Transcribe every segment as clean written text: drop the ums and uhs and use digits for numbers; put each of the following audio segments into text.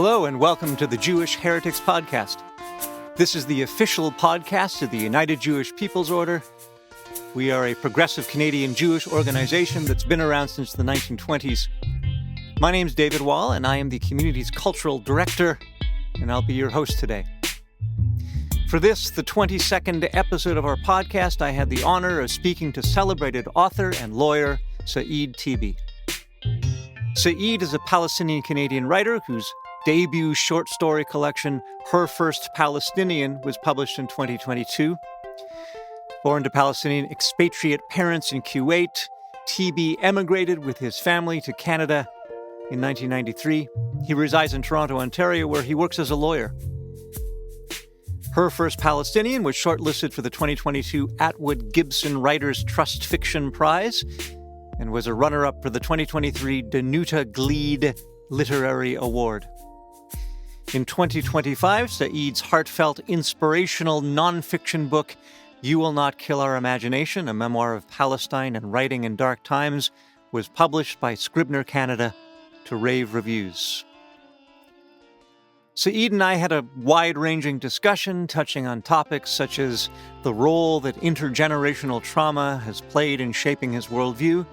Hello and welcome to the Jewish Heretics podcast. This is the official podcast of the United Jewish People's Order. We are a progressive Canadian Jewish organization that's been around since the 1920s. My name's David Wall, and I am the community's cultural director, and I'll be your host today. For this, the 22nd episode of our podcast, I had the honor of speaking to celebrated author and lawyer Saeed Teebi. Saeed is a Palestinian-Canadian writer whose debut short story collection, Her First Palestinian, was published in 2022. Born to Palestinian expatriate parents in Kuwait, Teebi emigrated with his family to Canada in 1993. He resides in Toronto, Ontario, where he works as a lawyer. Her First Palestinian was shortlisted for the 2022 Atwood Gibson Writers Trust Fiction Prize and was a runner-up for the 2023 Danuta Gleed Literary Award. In 2025, Saeed's heartfelt, inspirational nonfiction book, You Will Not Kill Our Imagination, a memoir of Palestine and writing in dark times, was published by Scribner Canada to rave reviews. Saeed and I had a wide-ranging discussion touching on topics such as the role that intergenerational trauma has played in shaping his worldview,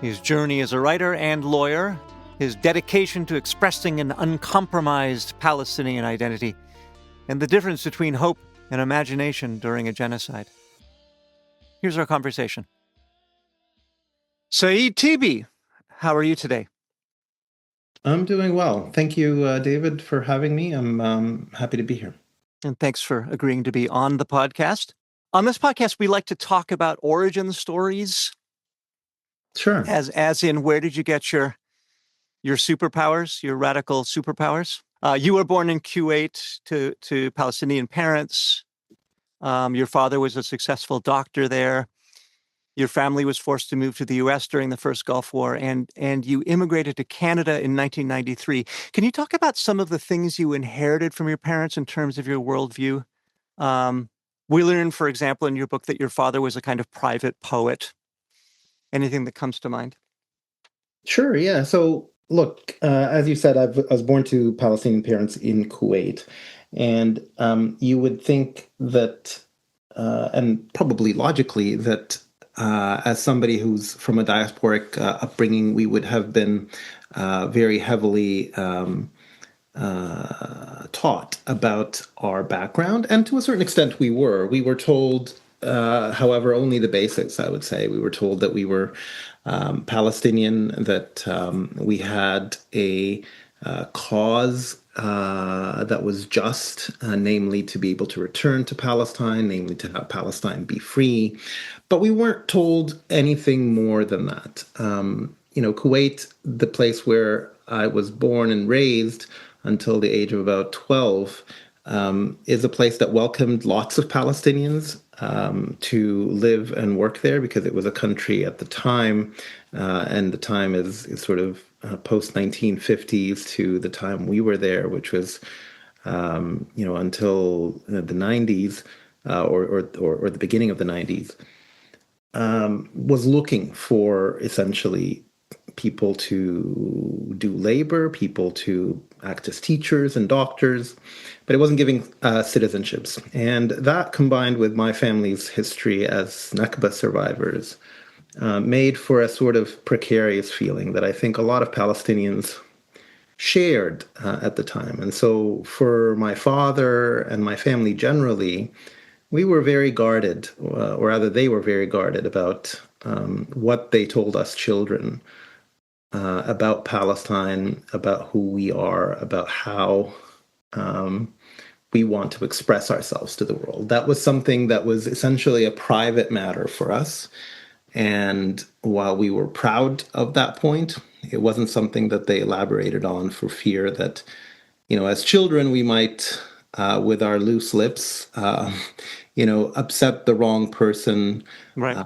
his journey as a writer and lawyer, his dedication to expressing an uncompromised Palestinian identity, and the difference between hope and imagination during a genocide. Here's our conversation. Saeed Teebi, how are you today? I'm doing well. Thank you, David, for having me. I'm happy to be here. And thanks for agreeing to be on the podcast. On this podcast, we like to talk about origin stories. Sure. As in, where did you get your superpowers, your radical superpowers? You were born in Kuwait to Palestinian parents. Your father was a successful doctor there. Your family was forced to move to the U.S. during the first Gulf War, and you immigrated to Canada in 1993. Can you talk about some of the things you inherited from your parents in terms of your worldview? We learned, for example, in your book that your father was a kind of private poet. Anything that comes to mind? Sure, yeah. So, look, as you said, I was born to Palestinian parents in Kuwait. And you would think that, and probably logically, that as somebody who's from a diasporic upbringing, we would have been very heavily taught about our background. And to a certain extent, we were. We were told, however, only the basics, I would say. We were told that we were Palestinian, that we had a cause that was just, namely to be able to return to Palestine, namely to have Palestine be free. But we weren't told anything more than that. Kuwait, the place where I was born and raised until the age of about 12, is a place that welcomed lots of Palestinians to live and work there, because it was a country at the time, and the time is sort of post-1950s to the time we were there, which was, until the 90s or the beginning of the 90s, was looking for essentially people to do labor, people to act as teachers and doctors, but it wasn't giving citizenships. And that, combined with my family's history as Nakba survivors, made for a sort of precarious feeling that I think a lot of Palestinians shared at the time. And so for my father and my family generally, we were very guarded, or rather they were very guarded about what they told us children about Palestine, about who we are, about how we want to express ourselves to the world. That was something that was essentially a private matter for us. And while we were proud of that point, it wasn't something that they elaborated on for fear that, as children, we might, with our loose lips, upset the wrong person, right,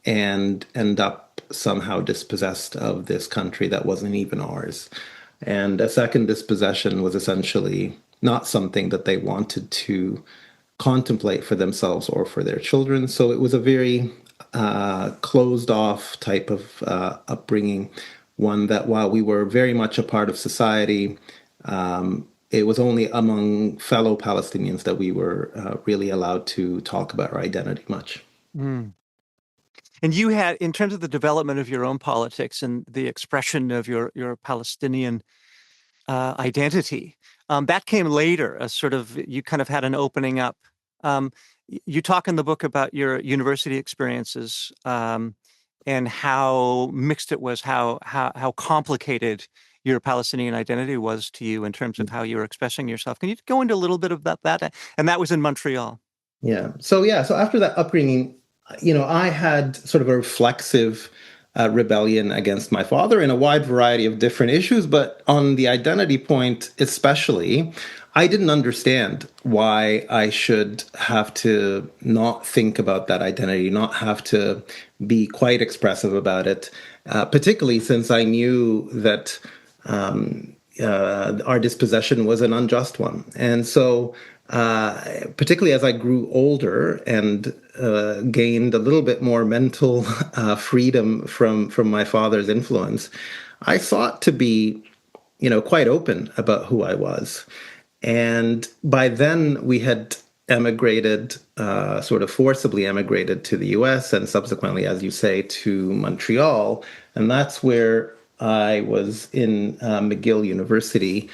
and end up somehow dispossessed of this country that wasn't even ours. And a second dispossession was essentially not something that they wanted to contemplate for themselves or for their children. So it was a very closed off type of upbringing. one that while we were very much a part of society, it was only among fellow Palestinians that we were really allowed to talk about our identity much. Mm. And you had, in terms of the development of your own politics and the expression of your Palestinian identity, that came later. A sort of, you kind of had an opening up. You talk in the book about your university experiences, and how mixed it was, how complicated your Palestinian identity was to you in terms of how you were expressing yourself. Can you go into a little bit about that? And that was in Montreal. So after that upbringing, I had sort of a reflexive rebellion against my father in a wide variety of different issues, but on the identity point especially, I didn't understand why I should have to not think about that identity, not have to be quite expressive about it, particularly since I knew that our dispossession was an unjust one. And so, particularly as I grew older and gained a little bit more mental freedom from my father's influence, I sought to be, quite open about who I was. And by then, we had emigrated, sort of forcibly emigrated to the US and subsequently, as you say, to Montreal. And that's where I was in McGill University,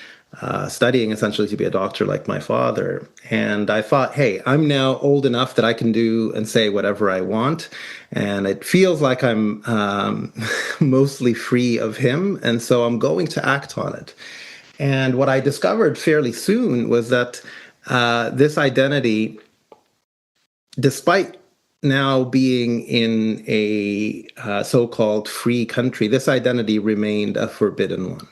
studying essentially to be a doctor like my father. And I thought, hey, I'm now old enough that I can do and say whatever I want. And it feels like I'm mostly free of him. And so I'm going to act on it. And what I discovered fairly soon was that this identity, despite now being in a so-called free country, this identity remained a forbidden one.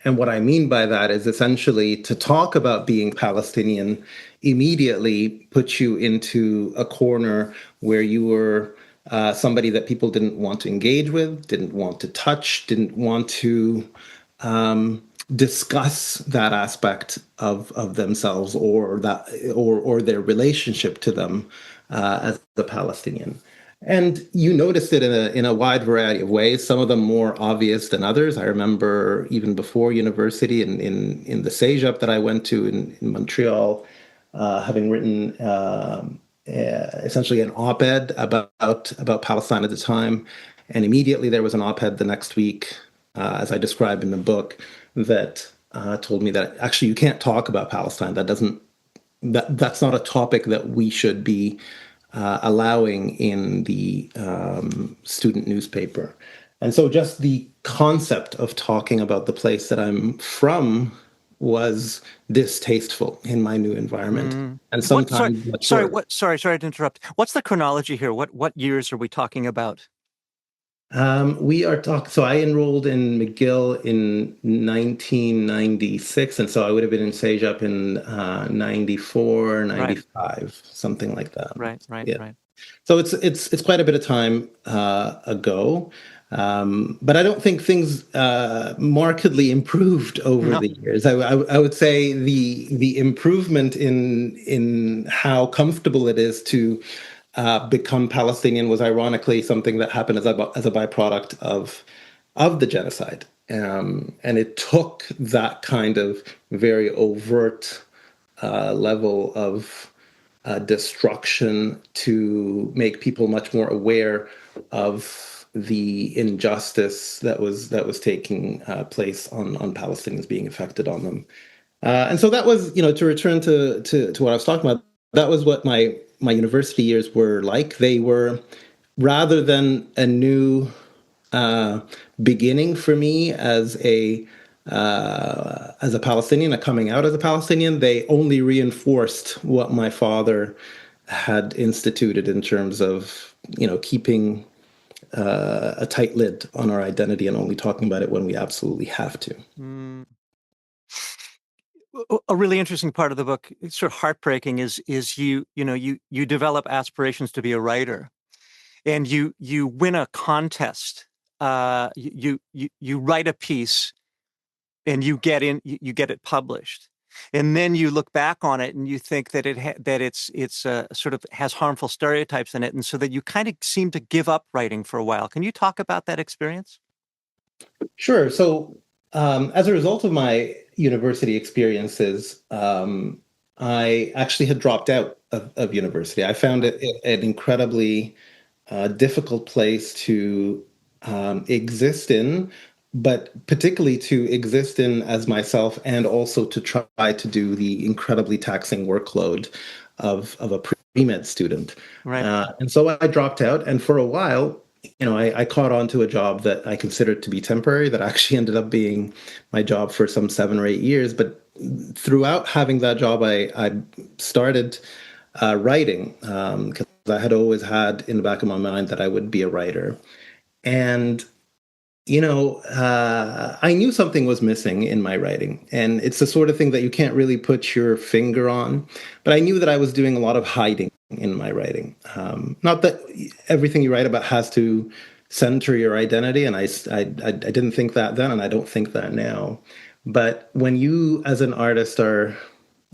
And what I mean by that is essentially to talk about being Palestinian immediately puts you into a corner where you were somebody that people didn't want to engage with, didn't want to touch, didn't want to discuss that aspect of themselves or that or their relationship to them as the Palestinian. And you noticed it in a wide variety of ways, some of them more obvious than others. I remember even before university in the CEGEP that I went to in Montreal, having written essentially an op-ed about Palestine at the time. And immediately there was an op-ed the next week, as I described in the book, that told me that actually you can't talk about Palestine. That's not a topic that we should be allowing in the student newspaper. And so just the concept of talking about the place that I'm from was distasteful in my new environment. And sometimes Sorry to interrupt. What's the chronology here? What years are we talking about? We are talking. So I enrolled in McGill in 1996, and so I would have been in CEGEP in 94, 95, something like that. Right. So it's quite a bit of time ago, but I don't think things markedly improved over the years. I would say the improvement in how comfortable it is to become Palestinian was ironically something that happened as a byproduct of the genocide, and it took that kind of very overt level of destruction to make people much more aware of the injustice that was taking place on Palestinians being affected on them. And so that was, to return to what I was talking about, that was what my university years were like. They were, rather than a new beginning for me as a Palestinian, a coming out as a Palestinian, they only reinforced what my father had instituted in terms of, keeping a tight lid on our identity and only talking about it when we absolutely have to. A really interesting part of the book, it's sort of heartbreaking, is you develop aspirations to be a writer, and you win a contest. You write a piece, and you get it published, and then you look back on it and you think that it's sort of has harmful stereotypes in it, and so that you kind of seem to give up writing for a while. Can you talk about that experience? Sure. So, as a result of my university experiences, I actually had dropped out of university. I found it an incredibly difficult place to exist in, but particularly to exist in as myself, and also to try to do the incredibly taxing workload of a pre-med student. Right. And so I dropped out, and for a while, I caught on to a job that I considered to be temporary, that actually ended up being my job for some 7 or 8 years. But throughout having that job, I started writing, because I had always had in the back of my mind that I would be a writer. And I knew something was missing in my writing, and it's the sort of thing that you can't really put your finger on. But I knew that I was doing a lot of hiding in my writing. Not that everything you write about has to center your identity, and I didn't think that then, and I don't think that now. But when you, as an artist, are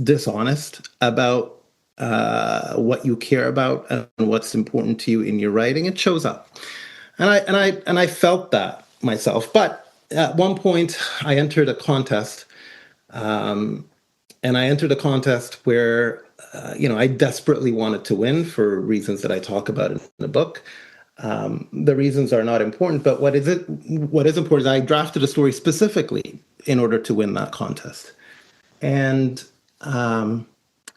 dishonest about what you care about and what's important to you in your writing, it shows up. And I felt that myself. But at one point, I entered a contest, and I entered a contest where, I desperately wanted to win for reasons that I talk about in the book. The reasons are not important, but what is important is I drafted a story specifically in order to win that contest. And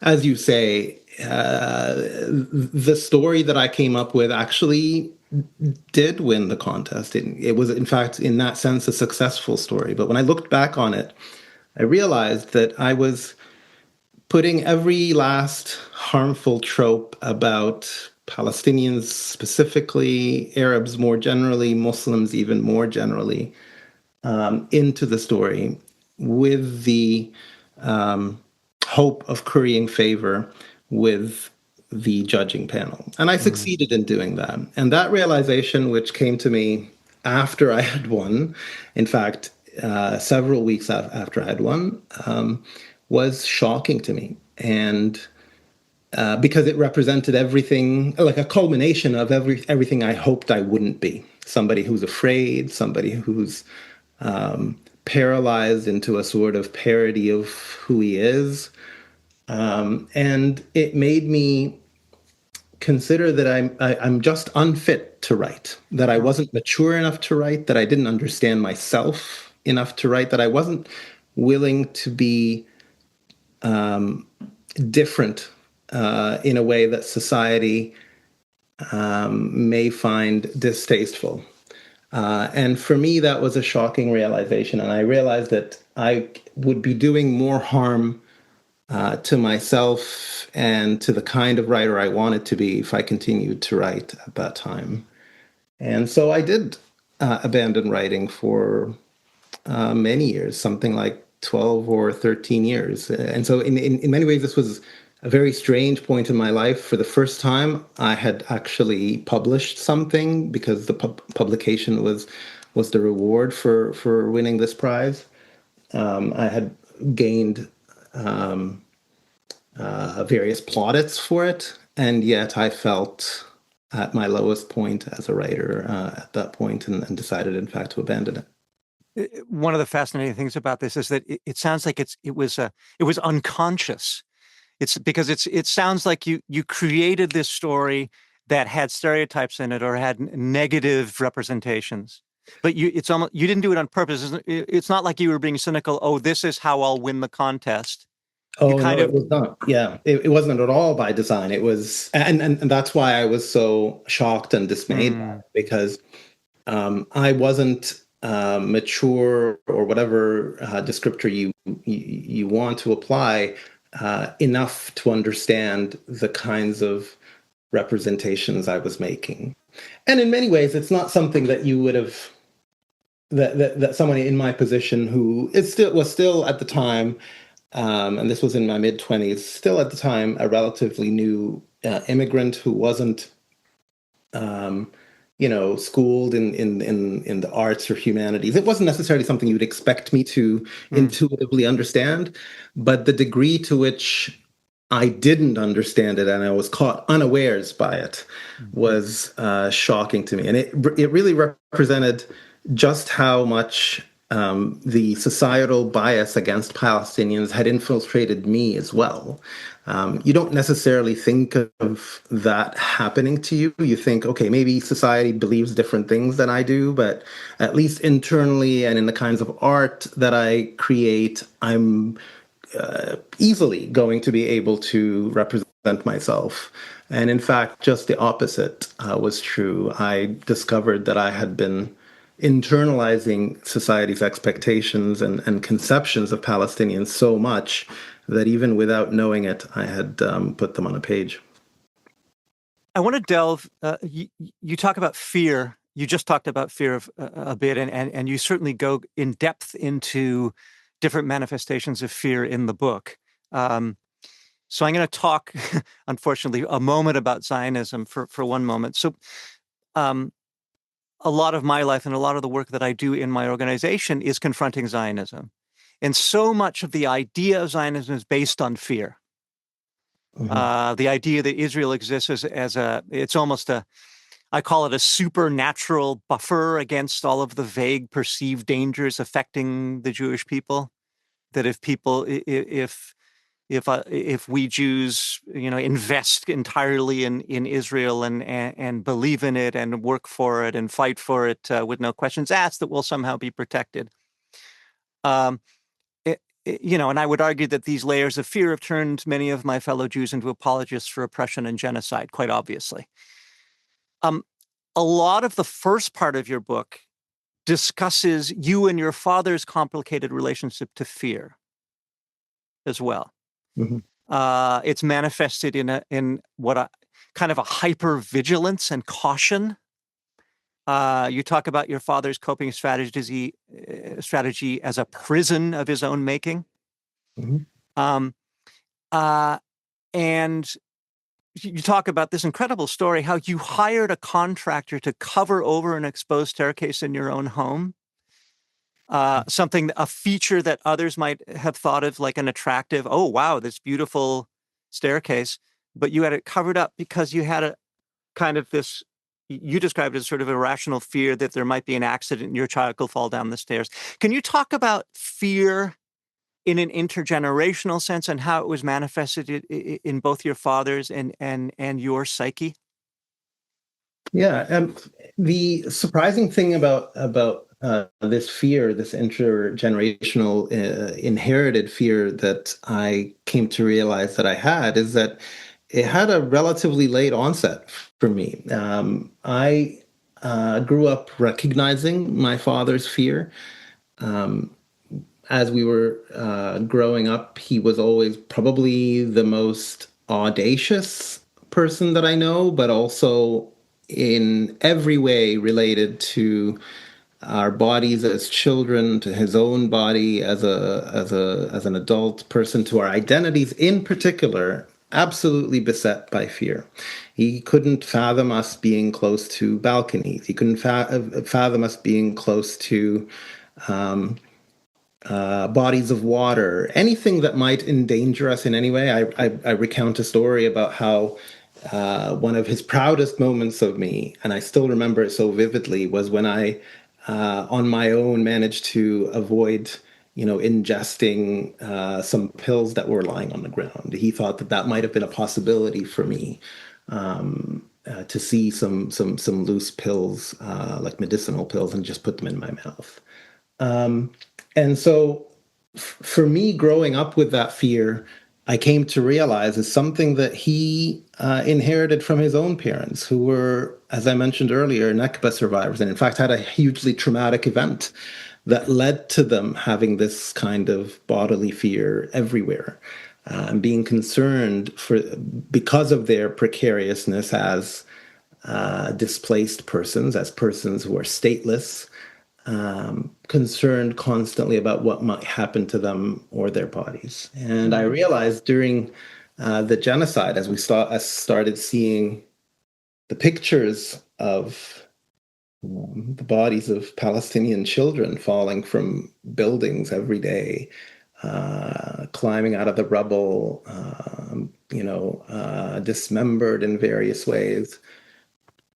as you say, the story that I came up with actually did win the contest. It was, in fact, in that sense, a successful story. But when I looked back on it, I realized that I was putting every last harmful trope about Palestinians specifically, Arabs more generally, Muslims even more generally, into the story with the hope of currying favor with the judging panel. And I Mm. succeeded in doing that. And that realization, which came to me after I had won, in fact, several weeks after I had won, was shocking to me. And because it represented everything, like a culmination of everything I hoped I wouldn't be. Somebody who's afraid, somebody who's paralyzed into a sort of parody of who he is. And it made me consider that I'm just unfit to write, that I wasn't mature enough to write, that I didn't understand myself enough to write, that I wasn't willing to be different in a way that society may find distasteful. And for me, that was a shocking realization. And I realized that I would be doing more harm to myself and to the kind of writer I wanted to be if I continued to write at that time. And so I did abandon writing for many years, something like 12 or 13 years. And so in many ways, this was a very strange point in my life. For the first time, I had actually published something because the publication was the reward for winning this prize. I had gained various plaudits for it, and yet I felt at my lowest point as a writer at that point, and decided, in fact, to abandon it. One of the fascinating things about this is that it sounds like it was unconscious. It's because it sounds like you created this story that had stereotypes in it or had negative representations, but it's almost you didn't do it on purpose. It's not like you were being cynical. Oh, this is how I'll win the contest. You Oh kind no, of it was not. Yeah, it wasn't at all by design. It was, and that's why I was so shocked and dismayed by mm, it, because I wasn't mature, or whatever descriptor you want to apply, enough to understand the kinds of representations I was making. And in many ways, it's not something that you would have, that someone in my position, who is still was still at the time, and this was in my mid-20s, still at the time a relatively new immigrant who wasn't schooled in the arts or humanities. It wasn't necessarily something you'd expect me to mm, intuitively understand, but the degree to which I didn't understand it and I was caught unawares by it mm, was shocking to me. And it really represented just how much the societal bias against Palestinians had infiltrated me as well. You don't necessarily think of that happening to you. You think, okay, maybe society believes different things than I do, but at least internally and in the kinds of art that I create, I'm easily going to be able to represent myself. And in fact, just the opposite was true. I discovered that I had been internalizing society's expectations and conceptions of Palestinians so much that even without knowing it, I had put them on a page. I want to delve. You talk about fear. You just talked about fear a bit, and you certainly go in depth into different manifestations of fear in the book. So I'm going to talk, unfortunately, a moment about Zionism for one moment. So um, a lot of my life and a lot of the work that I do in my organization is confronting Zionism. And so much of the idea of Zionism is based on fear. The idea that Israel exists it's almost I call it a supernatural buffer against all of the vague perceived dangers affecting the Jewish people. That if we Jews, invest entirely in Israel and believe in it and work for it and fight for it with no questions asked, that we'll somehow be protected. Um, and I would argue that these layers of fear have turned many of my fellow Jews into apologists for oppression and genocide, quite obviously. Um, a lot of the first part of your book discusses you and your father's complicated relationship to fear as well. Mm-hmm. It's manifested in what a kind of a hyper vigilance and caution. You talk about your father's coping strategy as a prison of his own making. Mm-hmm. Um, uh, and you talk about this incredible story, how you hired a contractor to cover over an exposed staircase in your own home. A feature that others might have thought of like an attractive, oh, wow, this beautiful staircase, but you had it covered up because you had a kind of this, you described it as sort of irrational fear that there might be an accident and your child could fall down the stairs. Can you talk about fear in an intergenerational sense and how it was manifested in both your father's and your psyche? Yeah, the surprising thing about this fear, this intergenerational inherited fear that I came to realize that I had, is that it had a relatively late onset for me. I grew up recognizing my father's fear. Um, as we were growing up, he was always probably the most audacious person that I know, but also in every way related to our bodies as children, to his own body as an adult person, to our identities in particular, absolutely beset by fear. He couldn't fathom us being close to balconies. He couldn't fathom us being close to um, bodies of water, anything that might endanger us in any way. I recount a story about how one of his proudest moments of me, and I still remember it so vividly, was when I, on my own, managed to avoid, ingesting some pills that were lying on the ground. He thought that that might have been a possibility for me. To see some loose pills, like medicinal pills, and just put them in my mouth. Um, and so for me, growing up with that fear, I came to realize is something that he inherited from his own parents, who were, as I mentioned earlier, Nakba survivors, and in fact had a hugely traumatic event that led to them having this kind of bodily fear everywhere, and being concerned because of their precariousness as displaced persons, as persons who are stateless, concerned constantly about what might happen to them or their bodies. And I realized during the genocide, as I started seeing the pictures of the bodies of Palestinian children falling from buildings every day, climbing out of the rubble, dismembered in various ways.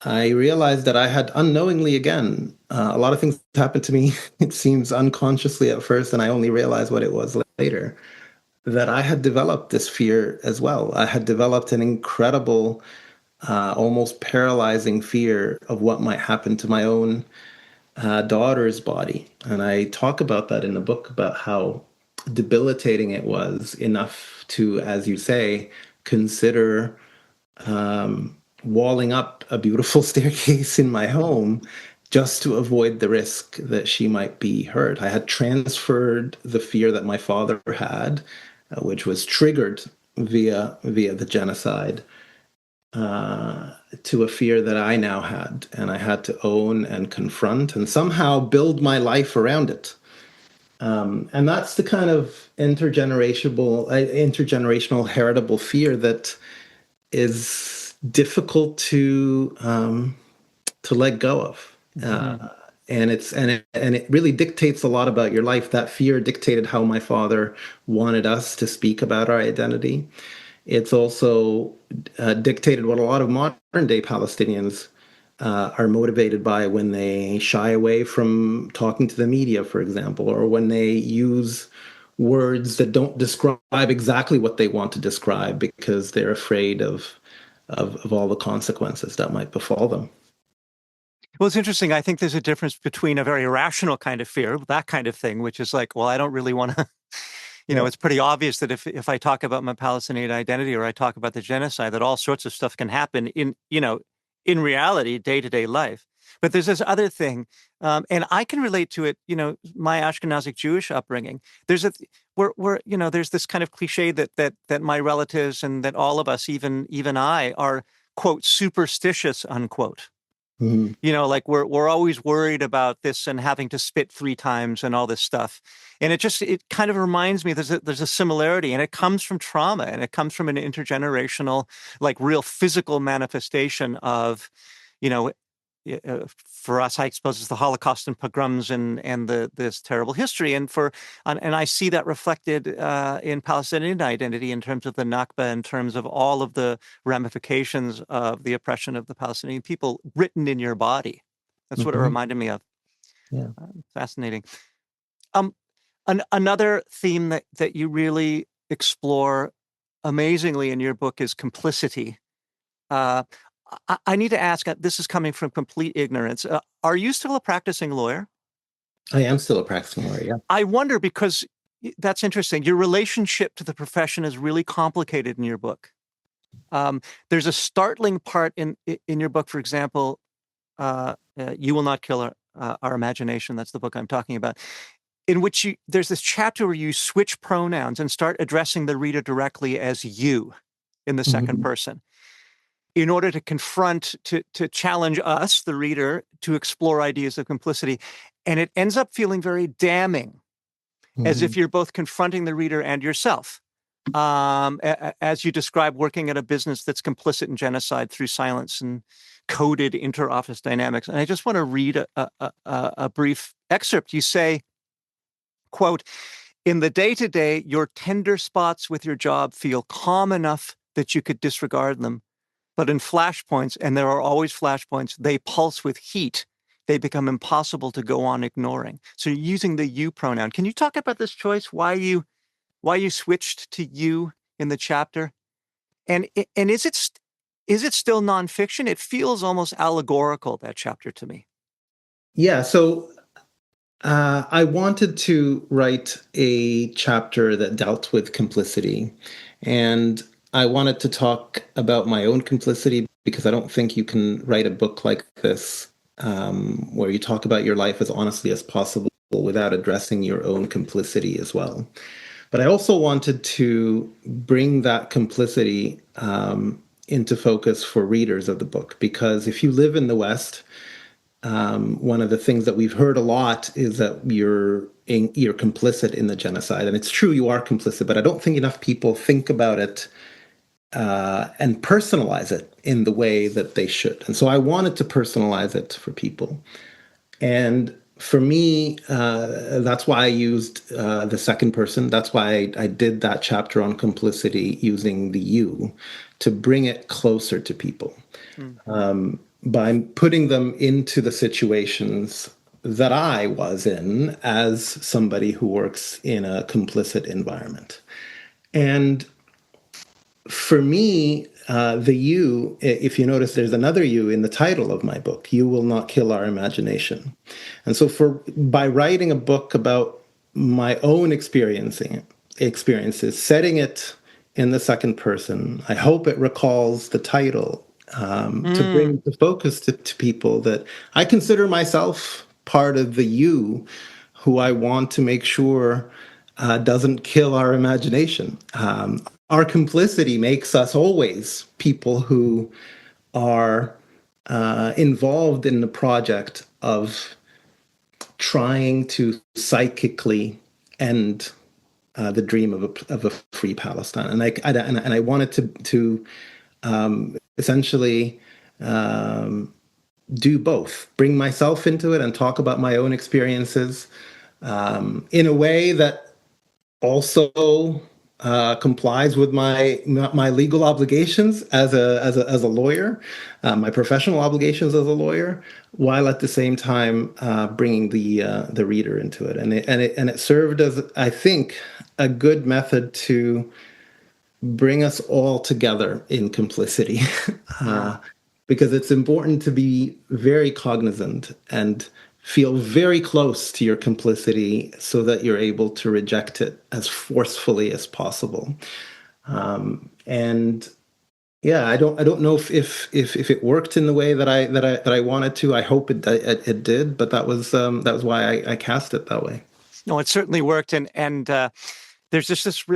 I realized that I had unknowingly, again, a lot of things happened to me, it seems unconsciously at first, and I only realized what it was later, that I had developed this fear as well. I had developed an incredible, almost paralyzing fear of what might happen to my own daughter's body. And I talk about that in the book, about how debilitating it was, enough to, as you say, consider walling up a beautiful staircase in my home just to avoid the risk that she might be hurt. I had transferred the fear that my father had, which was triggered via the genocide, to a fear that I now had, and I had to own and confront and somehow build my life around it. And that's the kind of intergenerational heritable fear that is difficult to let go of. And it really dictates a lot about your life. That fear dictated how my father wanted us to speak about our identity. It's also dictated what a lot of modern day Palestinians are motivated by when they shy away from talking to the media, for example, or when they use words that don't describe exactly what they want to describe because they're afraid of all the consequences that might befall them. Well, it's interesting. I think there's a difference between a very rational kind of fear, that kind of thing, which is like, well, I don't really want to, it's pretty obvious that if I talk about my Palestinian identity or I talk about the genocide, that all sorts of stuff can happen in reality, day-to-day life. But there's this other thing, and I can relate to it, my Ashkenazic Jewish upbringing. There's there's this kind of cliche that my relatives and that all of us, even I, are, quote, superstitious, unquote. Mm-hmm. Like we're always worried about this and having to spit 3 times and all this stuff. And it kind of reminds me there's a similarity, and it comes from trauma, and it comes from an intergenerational, like real physical manifestation of, you know, for us, I suppose it's the Holocaust and pogroms and this terrible history. And I see that reflected in Palestinian identity in terms of the Nakba, in terms of all of the ramifications of the oppression of the Palestinian people written in your body. That's what it reminded me of. Yeah. Fascinating. Another theme that you really explore amazingly in your book is complicity. I need to ask, this is coming from complete ignorance. Are you still a practicing lawyer? I am still a practicing lawyer, yeah. I wonder, because that's interesting. Your relationship to the profession is really complicated in your book. There's a startling part in your book, for example, You Will Not Kill Our Imagination. That's the book I'm talking about, in which there's this chapter where you switch pronouns and start addressing the reader directly as you in the second person, in order to confront, to challenge us, the reader, to explore ideas of complicity. And it ends up feeling very damning, as if you're both confronting the reader and yourself. As you describe working at a business that's complicit in genocide through silence and coded inter-office dynamics. And I just want to read a brief excerpt. You say, quote, "In the day-to-day, your tender spots with your job feel calm enough that you could disregard them. But in flashpoints, and there are always flashpoints, they pulse with heat. They become impossible to go on ignoring." So you're using the you pronoun. Can you talk about this choice? Why you switched to you in the chapter? And is it still nonfiction? It feels almost allegorical, that chapter, to me. Yeah. So I wanted to write a chapter that dealt with complicity, and I wanted to talk about my own complicity, because I don't think you can write a book like this where you talk about your life as honestly as possible without addressing your own complicity as well. But I also wanted to bring that complicity into focus for readers of the book, because if you live in the West, one of the things that we've heard a lot is that you're complicit in the genocide, and it's true, you are complicit. But I don't think enough people think about it and personalize it in the way that they should. And so I wanted to personalize it for people. And for me, that's why I used the second person. That's why I did that chapter on complicity using the you, to bring it closer to people. by putting them into the situations that I was in as somebody who works in a complicit environment. And for me, the you, if you notice, there's another you in the title of my book, You Will Not Kill Our Imagination. And so by writing a book about my own experiences, setting it in the second person, I hope it recalls the title, to bring the focus to people that I consider myself part of the you who I want to make sure doesn't kill our imagination. Our complicity makes us always people who are involved in the project of trying to psychically end the dream of a free Palestine, and I wanted to essentially do both, bring myself into it and talk about my own experiences in a way that also complies with my legal obligations as a lawyer, my professional obligations as a lawyer, while at the same time bringing the reader into it, and it served as, I think, a good method to bring us all together in complicity. Yeah. Because it's important to be very cognizant and feel very close to your complicity so that you're able to reject it as forcefully as possible. And yeah, I don't know if it worked in the way that I wanted to. I hope it did, but that was why I cast it that way. No, it certainly worked, and there's just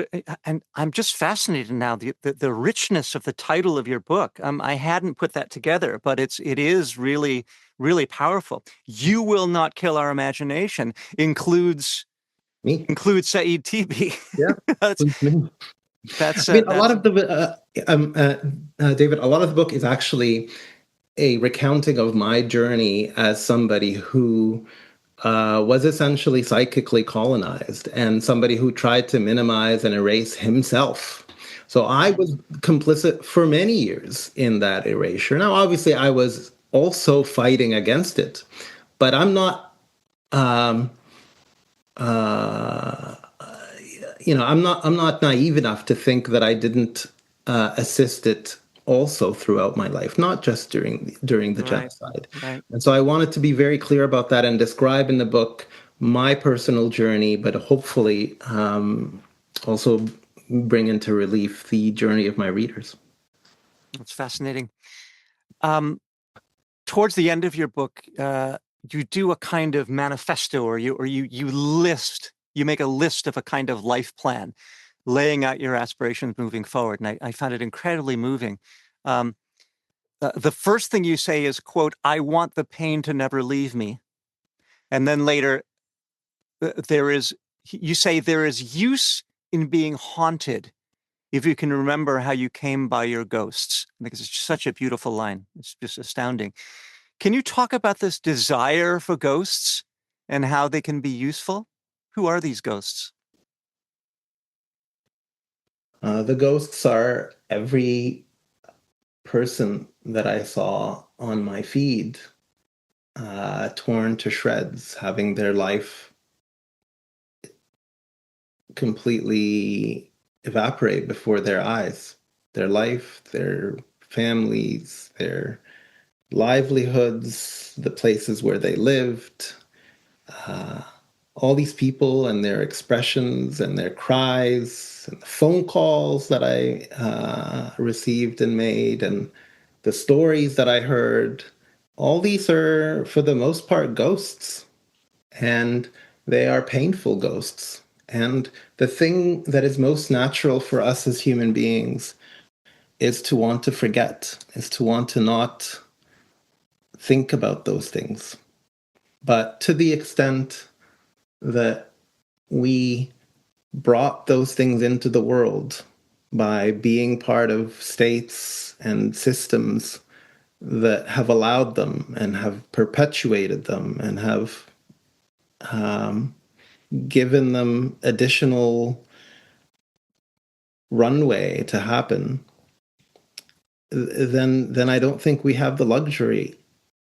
and I'm just fascinated now the richness of the title of your book. I hadn't put that together, but it is really really powerful. You Will Not Kill Our Imagination Me, includes Saeed Teebi. yeah. that's Me. that's I mean, a lot that's of David, a lot of the book is actually a recounting of my journey as somebody who was essentially psychically colonized and somebody who tried to minimize and erase himself. So I was complicit for many years in that erasure. Now, obviously, I was also fighting against it, but I'm not. Um, uh, I'm not naive enough to think that I didn't assist it also throughout my life, not just during the right, genocide. right. And so I wanted to be very clear about that and describe in the book my personal journey, but hopefully also bring into relief the journey of my readers. That's fascinating. Um, Towards the end of your book, you do a kind of manifesto, or you make a list of a kind of life plan, laying out your aspirations moving forward, and I found it incredibly moving. Um, the first thing you say is, "quote I want the pain to never leave me," and then later there is you say there is use in being haunted if you can remember how you came by your ghosts. I think it's such a beautiful line. It's just astounding. Can you talk about this desire for ghosts and how they can be useful? Who are these ghosts? The ghosts are every person that I saw on my feed, torn to shreds, having their life completely evaporate before their eyes. Their life, their families, their livelihoods, the places where they lived, uh, all these people and their expressions and their cries, and the phone calls that I received and made, and the stories that I heard. All these are, for the most part, ghosts, and they are painful ghosts. And the thing that is most natural for us as human beings is to want to forget, is to want to not think about those things. But to the extent that we brought those things into the world by being part of states and systems that have allowed them and have perpetuated them and have um, given them additional runway to happen, then I don't think we have the luxury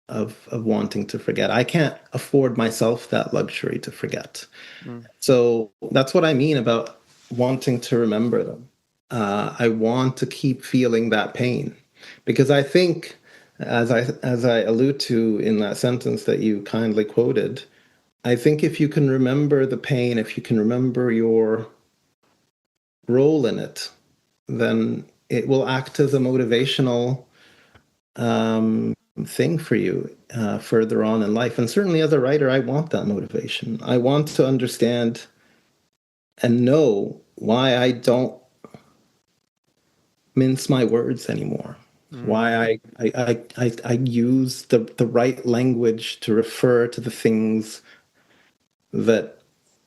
of wanting to forget. I can't afford myself that luxury to forget. Mm. So that's what I mean about wanting to remember them. I want to keep feeling that pain because I think, as I allude to in that sentence that you kindly quoted, I think if you can remember the pain, if you can remember your role in it, then it will act as a motivational thing for you further on in life. And certainly as a writer, I want that motivation. I want to understand and know why I don't mince my words anymore. Mm. Why I use the right language to refer to the things that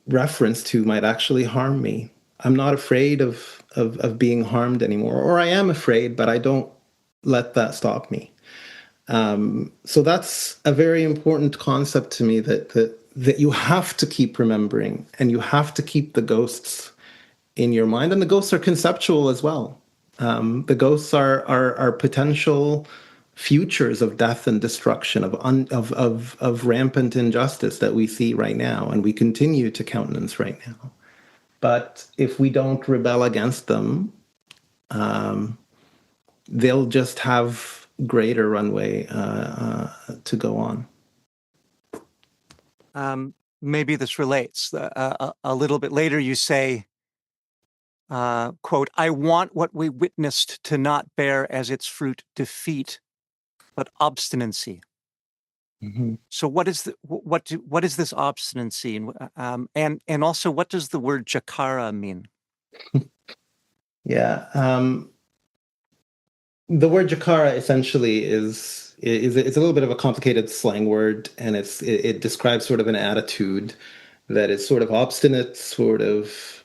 reference to might actually harm me. I'm not afraid of being harmed anymore, or I am afraid, but I don't let that stop me. So that's a very important concept to me that you have to keep remembering, and you have to keep the ghosts in your mind, and the ghosts are conceptual as well. The ghosts are potential futures of death and destruction, of rampant injustice that we see right now and we continue to countenance right now. But if we don't rebel against them, they'll just have greater runway to go on. Maybe this relates. A little bit later, you say, quote, "I want what we witnessed to not bear as its fruit defeat, but obstinacy." Mm-hmm. So what is what is this obstinacy, and also what does the word jakara mean? Yeah. The word Jakara essentially is it's a little bit of a complicated slang word, and it describes sort of an attitude that is sort of obstinate, sort of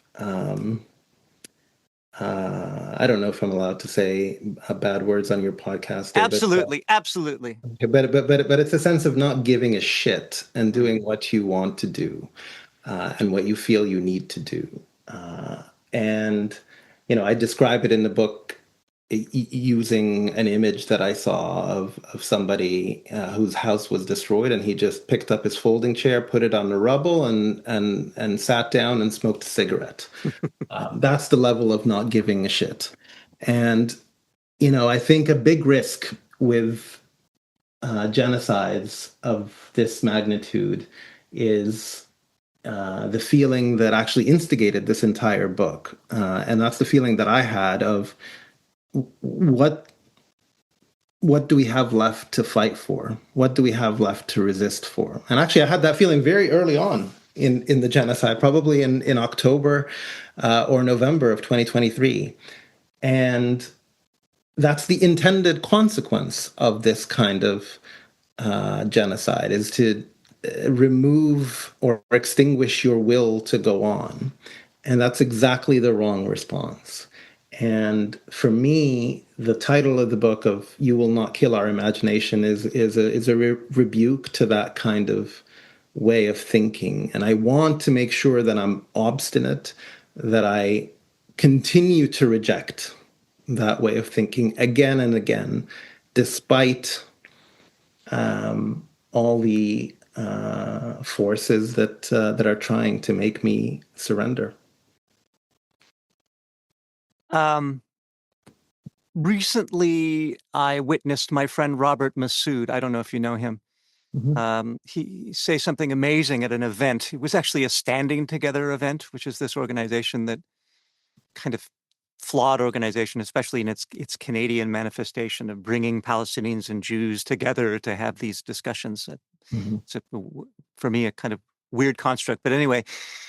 I don't know if I'm allowed to say bad words on your podcast, David. Absolutely, absolutely. But it's a sense of not giving a shit and Mm. doing what you want to do, and what you feel you need to do. And I describe it in the book using an image that I saw of somebody whose house was destroyed, and he just picked up his folding chair, put it on the rubble, and sat down and smoked a cigarette. That's the level of not giving a shit. And I think a big risk with genocides of this magnitude is the feeling that actually instigated this entire book. And that's the feeling that I had of what what do we have left to fight for? What do we have left to resist for? And actually, I had that feeling very early on in the genocide, probably in October or November of 2023. And that's the intended consequence of this kind of genocide, is to remove or extinguish your will to go on. And that's exactly the wrong response. And for me, the title of the book of "You Will Not Kill Our Imagination" is a rebuke to that kind of way of thinking. And I want to make sure that I'm obstinate, that I continue to reject that way of thinking again and again, despite all the forces that are trying to make me surrender. Um, Recently, I witnessed my friend Robert Massoud. I don't know if you know him. Mm-hmm. He say something amazing at an event. It was actually a Standing Together event, which is this organization that kind of flawed organization, especially in its Canadian manifestation of bringing Palestinians and Jews together to have these discussions. Mm-hmm. It's for me a kind of weird construct. But anyway,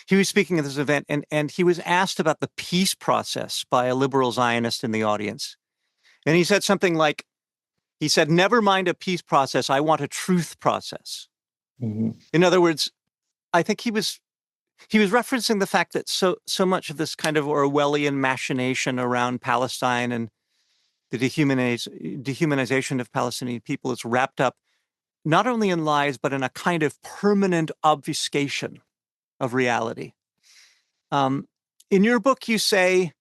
he was speaking at this event, and he was asked about the peace process by a liberal Zionist in the audience. And he said something like, he said, "Never mind a peace process, I want a truth process." Mm-hmm. In other words, I think he was referencing the fact that so much of this kind of Orwellian machination around Palestine and the dehumanization of Palestinian people is wrapped up not only in lies, but in a kind of permanent obfuscation of reality. Um, in your book, you say,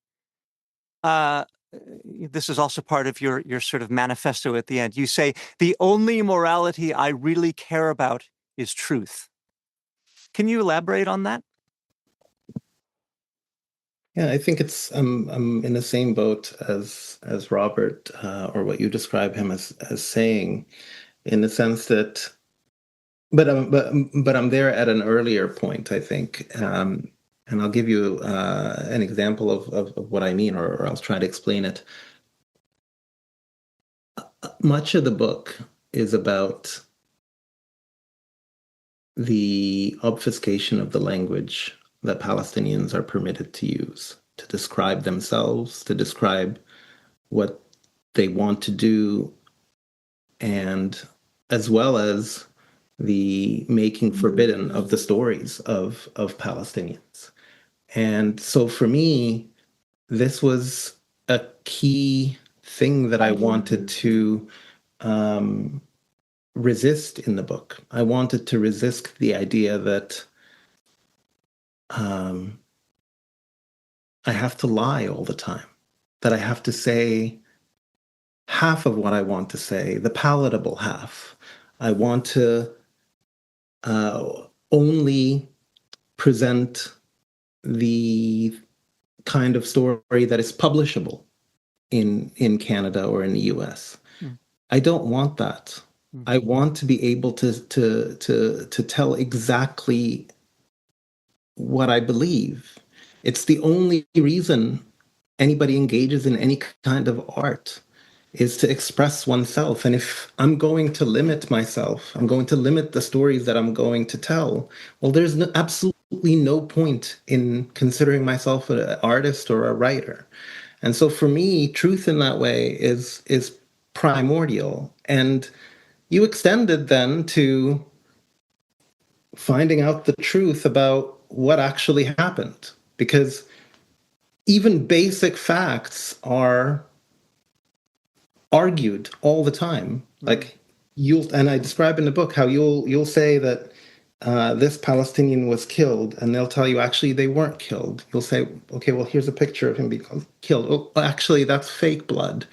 this is also part of your sort of manifesto at the end. You say, the only morality I really care about is truth. Can you elaborate on that? Yeah, I think I'm in the same boat as Robert, or what you describe him as saying, in the sense that, but I'm there at an earlier point, I think, and I'll give you an example of what I mean, or I'll try to explain it. Much of the book is about the obfuscation of the language that Palestinians are permitted to use to describe themselves, to describe what they want to do, and as well as the making forbidden of the stories of Palestinians. And so for me, this was a key thing that I wanted to resist in the book. I wanted to resist the idea that I have to lie all the time, that I have to say half of what I want to say, the palatable half. I want to only present the kind of story that is publishable in Canada or in the US. I don't want that. I want to be able to tell exactly what I believe. It's the only reason anybody engages in any kind of art, is to express oneself. And if I'm going to limit myself, I'm going to limit the stories that I'm going to tell, well, there's absolutely no point in considering myself an artist or a writer. And so for me, truth in that way is primordial. And you extend it then to finding out the truth about what actually happened, because even basic facts are argued all the time. Like and I describe in the book how you'll say that this Palestinian was killed, and they'll tell you actually they weren't killed. You'll say, okay, well, here's a picture of him being killed. Oh, actually, that's fake blood.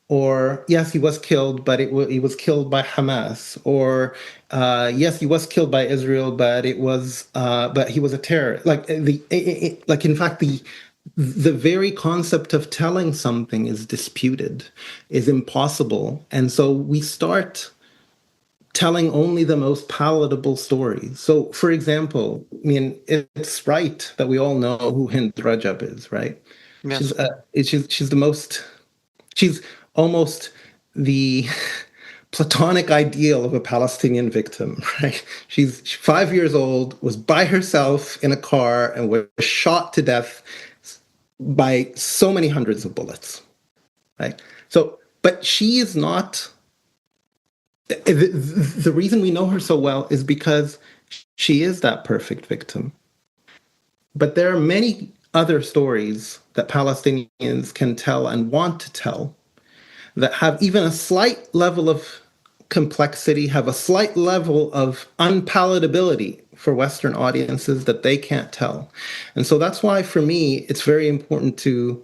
Or yes, he was killed, but he was killed by Hamas. Or yes, he was killed by Israel, but but he was a terrorist. Like like in fact the very concept of telling something is disputed, is impossible, and so we start telling only the most palatable stories. So, for example, I mean, it's right that we all know who Hind Rajab is, right? Yes. She's the most. She's almost the platonic ideal of a Palestinian victim, right? She's 5 years old, was by herself in a car, and was shot to death by so many hundreds of bullets, right? So, but she is not. The reason we know her so well is because she is that perfect victim. But there are many other stories that Palestinians can tell and want to tell that have even a slight level of complexity, have a slight level of unpalatability for Western audiences that they can't tell. And so that's why, for me, it's very important to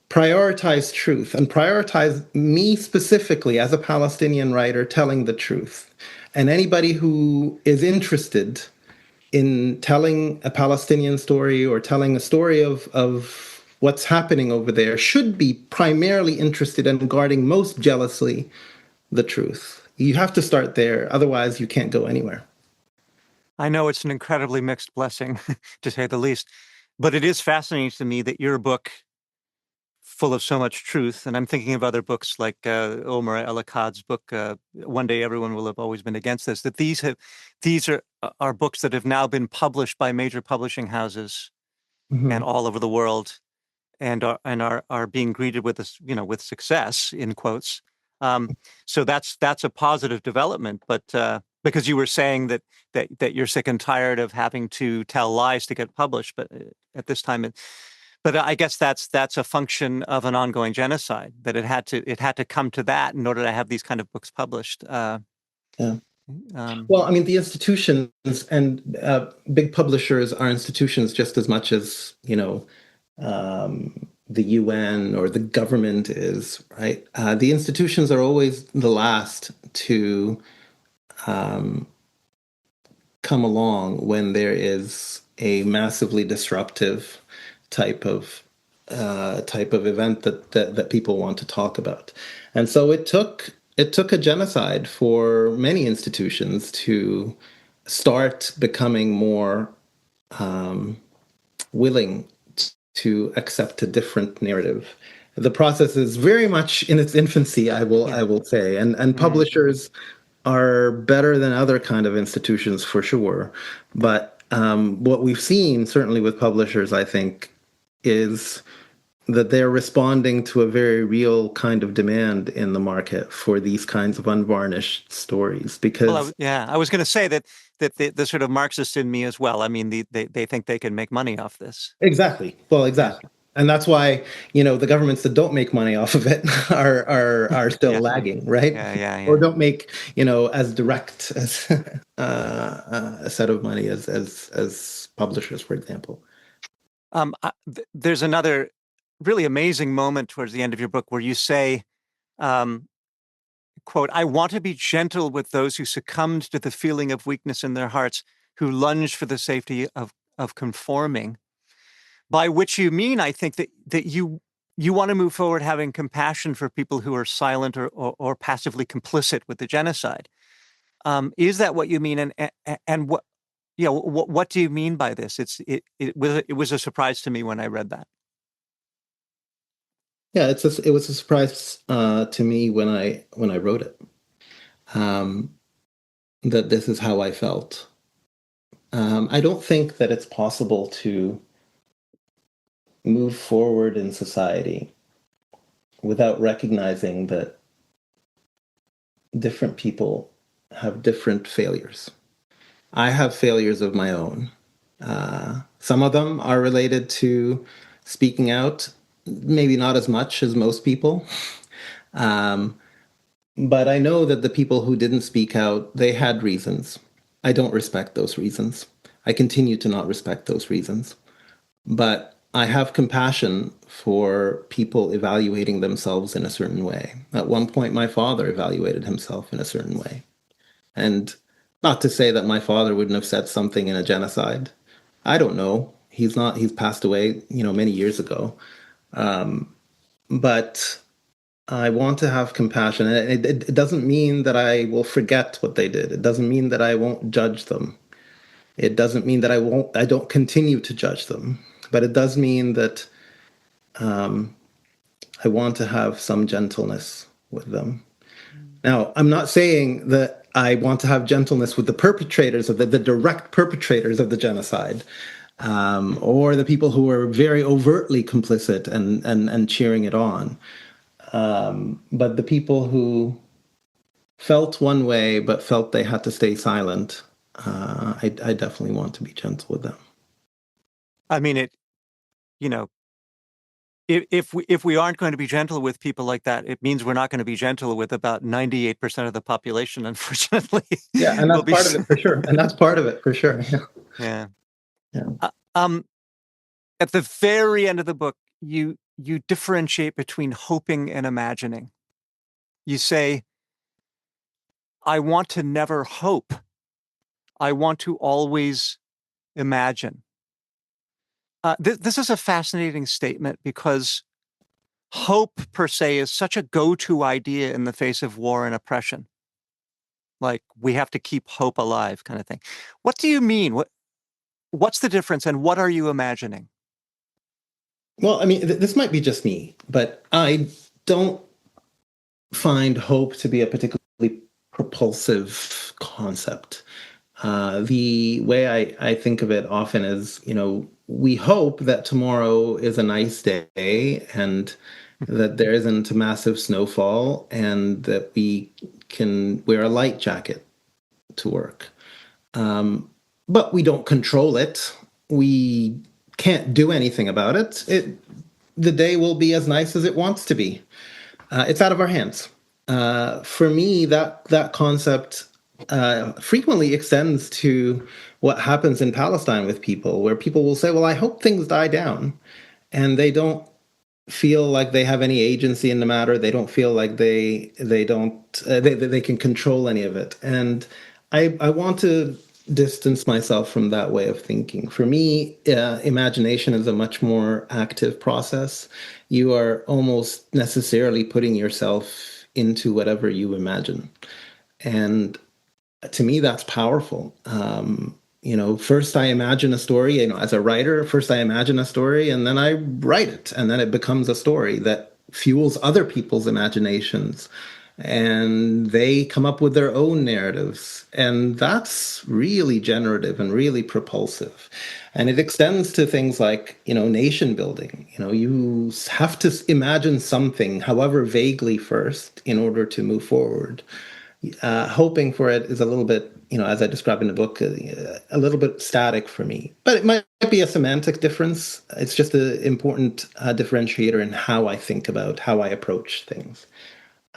prioritize truth and prioritize me specifically as a Palestinian writer telling the truth. And anybody who is interested in telling a Palestinian story or telling a story of what's happening over there should be primarily interested in guarding most jealously the truth. You have to start there, otherwise you can't go anywhere. I know it's an incredibly mixed blessing, to say the least, but it is fascinating to me that your book, full of so much truth, and I'm thinking of other books like Omar El-Akkad's book, One Day Everyone Will Have Always Been Against This, that these are books that have now been published by major publishing houses and all over the world, and are being greeted with this, with success in quotes. So that's a positive development. But because you were saying that you're sick and tired of having to tell lies to get published, but at this time, but I guess that's a function of an ongoing genocide, that it had to come to that in order to have these kind of books published. Yeah. Well, I mean, the institutions and big publishers are institutions just as much as, the UN or the government is, right? The institutions are always the last to come along when there is a massively disruptive type of event that people want to talk about. And so it took a genocide for many institutions to start becoming more willing to accept a different narrative. The process is very much in its infancy, Yeah. I will say, and Mm. publishers are better than other kind of institutions for sure. But what we've seen, certainly with publishers, I think, is that they're responding to a very real kind of demand in the market for these kinds of unvarnished stories. Well, Because I was going to say that the sort of Marxist in me as well. I mean, they think they can make money off this. exactly, well, Yeah. exactly. And that's why, the governments that don't make money off of it are still Yeah. lagging, right? Yeah. Yeah. Or Yeah. don't make, as direct as a set of money as publishers, for example. There's another really amazing moment towards the end of your book where you say, um, quote, "I want to be gentle with those who succumbed to the feeling of weakness in their hearts, who lunged for the safety of conforming." By which you mean, I think that you want to move forward having compassion for people who are silent or passively complicit with the genocide. Is that what you mean? And what what do you mean by this? It was a surprise to me when I read that. Yeah, it was a surprise to me when I wrote it, um, that this is how I felt. I don't think that it's possible to move forward in society without recognizing that different people have different failures. I have failures of my own. Some of them are related to speaking out, maybe not as much as most people. Um, but I know that the people who didn't speak out, they had reasons. I don't respect those reasons. I continue to not respect those reasons. But I have compassion for people evaluating themselves in a certain way. At one point, my father evaluated himself in a certain way. And not to say that my father wouldn't have said something in a genocide. I don't know. He's passed away, many years ago. But I want to have compassion. And it doesn't mean that I will forget what they did. It doesn't mean that I won't judge them. It doesn't mean that I don't continue to judge them. But it does mean that I want to have some gentleness with them. Now, I'm not saying that I want to have gentleness with the perpetrators of the direct perpetrators of the genocide, or the people who were very overtly complicit and cheering it on. But the people who felt one way but felt they had to stay silent, I definitely want to be gentle with them. I mean, you know, if we aren't going to be gentle with people like that, it means we're not going to be gentle with about 98% of the population, unfortunately. Yeah, and We'll that's be, part of it for sure. And that's part of it for sure. Yeah. yeah. Yeah. Uh, um, at the very end of the book, you differentiate between hoping and imagining. You say, "I want to never hope. I want to always imagine." This is a fascinating statement because hope per se is such a go-to idea in the face of war and oppression. Like we have to keep hope alive, kind of thing. What do you mean? What's the difference, and what are you imagining? Well, I mean, this might be just me, but I don't find hope to be a particularly propulsive concept. The way I think of it often is, we hope that tomorrow is a nice day and that there isn't a massive snowfall and that we can wear a light jacket to work. But we don't control it. We can't do anything about it. The day will be as nice as it wants to be. It's out of our hands. For me, that concept frequently extends to what happens in Palestine with people, where people will say, "Well, I hope things die down," and they don't feel like they have any agency in the matter. They don't feel like they can control any of it. And I want to distance myself from that way of thinking. For me, imagination is a much more active process. You are almost necessarily putting yourself into whatever you imagine. And to me, that's powerful. First I imagine a story, as a writer, first I imagine a story and then I write it. And then it becomes a story that fuels other people's imaginations. And they come up with their own narratives. And that's really generative and really propulsive. And it extends to things like, nation building. You have to imagine something, however vaguely first, in order to move forward. Hoping for it is a little bit, as I describe in the book, a little bit static for me. But it might be a semantic difference. It's just an important differentiator in how I think about, how I approach things.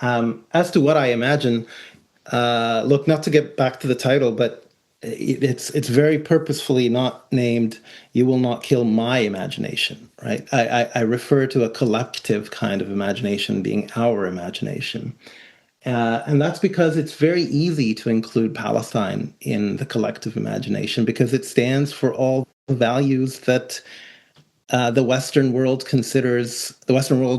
As to what I imagine, look, not to get back to the title, but it's very purposefully not named "You Will Not Kill My Imagination," right? I refer to a collective kind of imagination being our imagination. And that's because it's very easy to include Palestine in the collective imagination because it stands for all the values that the Western world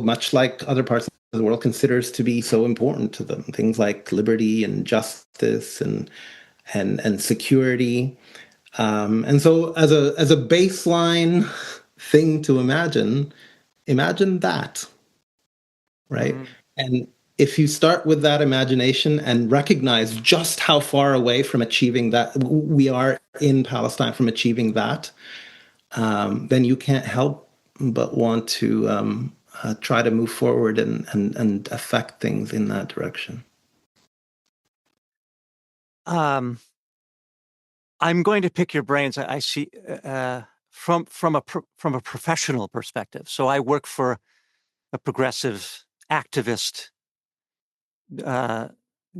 much like other parts of the world, considers to be so important to them. Things like liberty and justice and security. And so, as a baseline thing to imagine that, right? Mm. And if you start with that imagination and recognize just how far away from achieving that we are in Palestine from achieving that, then you can't help but want to try to move forward and affect things in that direction. I'm going to pick your brains. I see from a professional perspective. So I work for a progressive activist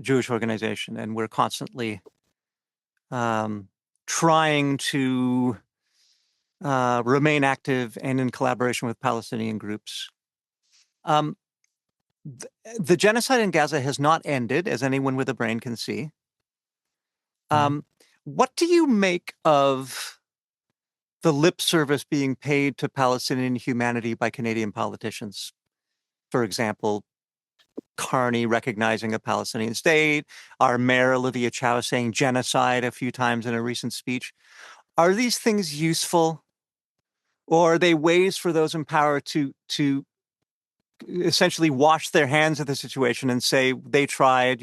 Jewish organization, and we're constantly trying to remain active and in collaboration with Palestinian groups. The genocide in Gaza has not ended, as anyone with a brain can see. What do you make of the lip service being paid to Palestinian humanity by Canadian politicians? For example, Carney recognizing a Palestinian state, our mayor Olivia Chow saying genocide a few times in a recent speech. Are these things useful, or are they ways for those in power to essentially wash their hands of the situation and say they tried?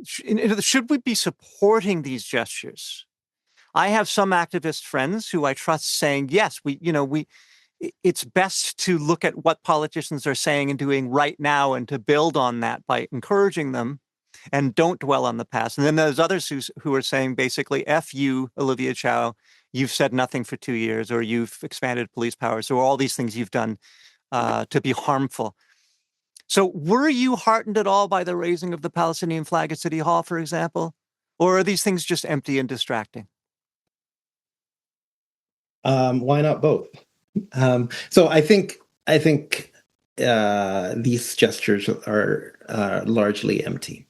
Should we be supporting these gestures? I have some activist friends who I trust saying, yes, it's best to look at what politicians are saying and doing right now and to build on that by encouraging them and don't dwell on the past. And then there's others who are saying basically, F you, Olivia Chow, you've said nothing for 2 years, or you've expanded police powers, or all these things you've done to be harmful. So were you heartened at all by the raising of the Palestinian flag at City Hall, for example? Or are these things just empty and distracting? Why not both? So I think these gestures are largely empty,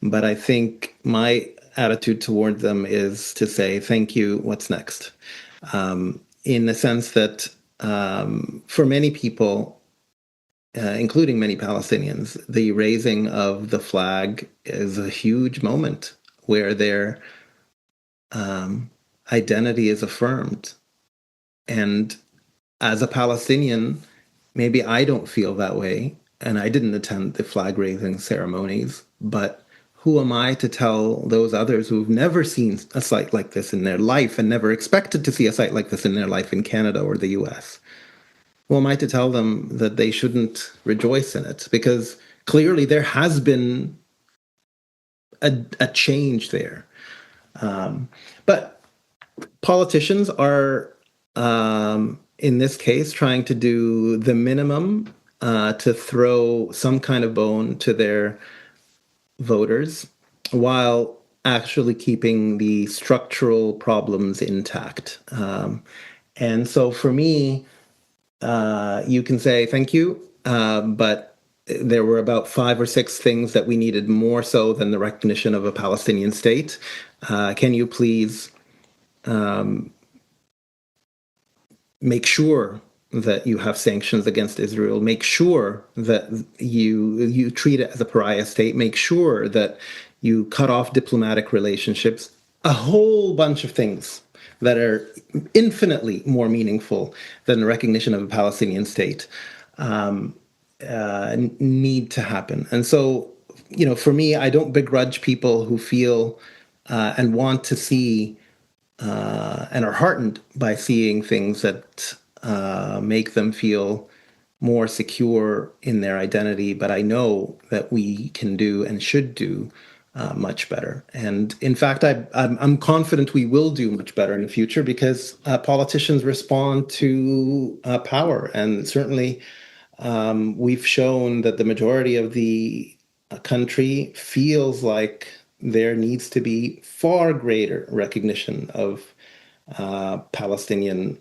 but I think my attitude toward them is to say thank you. What's next? In the sense that for many people, including many Palestinians, the raising of the flag is a huge moment where their identity is affirmed. And as a Palestinian, maybe I don't feel that way, and I didn't attend the flag raising ceremonies, but who am I to tell those others who've never seen a site like this in their life and never expected to see a site like this in their life in Canada or the US? Who am I to tell them that they shouldn't rejoice in it? Because clearly there has been a change there. But politicians are, in this case, trying to do the minimum to throw some kind of bone to their voters while actually keeping the structural problems intact. And so for me, you can say thank you, but there were about 5 or 6 things that we needed more so than the recognition of a Palestinian state. Can you please make sure that you have sanctions against Israel? Make sure that you treat it as a pariah state. Make sure that you cut off diplomatic relationships. A whole bunch of things that are infinitely more meaningful than the recognition of a Palestinian state need to happen. And so, for me, I don't begrudge people who feel and want to see and are heartened by seeing things that make them feel more secure in their identity. But I know that we can do and should do much better. And in fact, I'm confident we will do much better in the future because politicians respond to power. And certainly we've shown that the majority of the country feels like there needs to be far greater recognition of Palestinian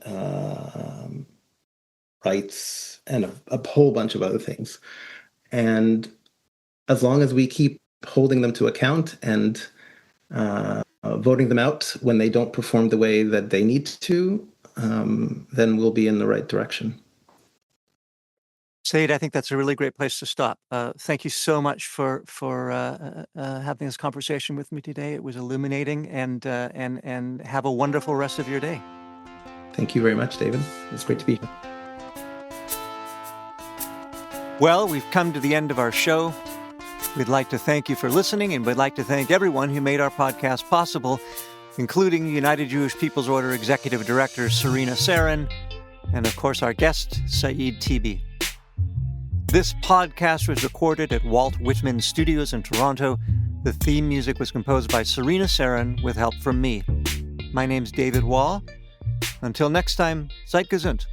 rights and a whole bunch of other things. And as long as we keep holding them to account and voting them out when they don't perform the way that they need to, then we'll be in the right direction. Saeed, I think that's a really great place to stop. Thank you so much for having this conversation with me today. It was illuminating, and have a wonderful rest of your day. Thank you very much, David. It's great to be here. Well, we've come to the end of our show. We'd like to thank you for listening, and we'd like to thank everyone who made our podcast possible, including United Jewish People's Order Executive Director Serena Sarin, and of course our guest, Saeed Teebi. This podcast was recorded at Walt Whitman Studios in Toronto. The theme music was composed by Serena Sarin with help from me. My name's David Wall. Until next time, seid gesund.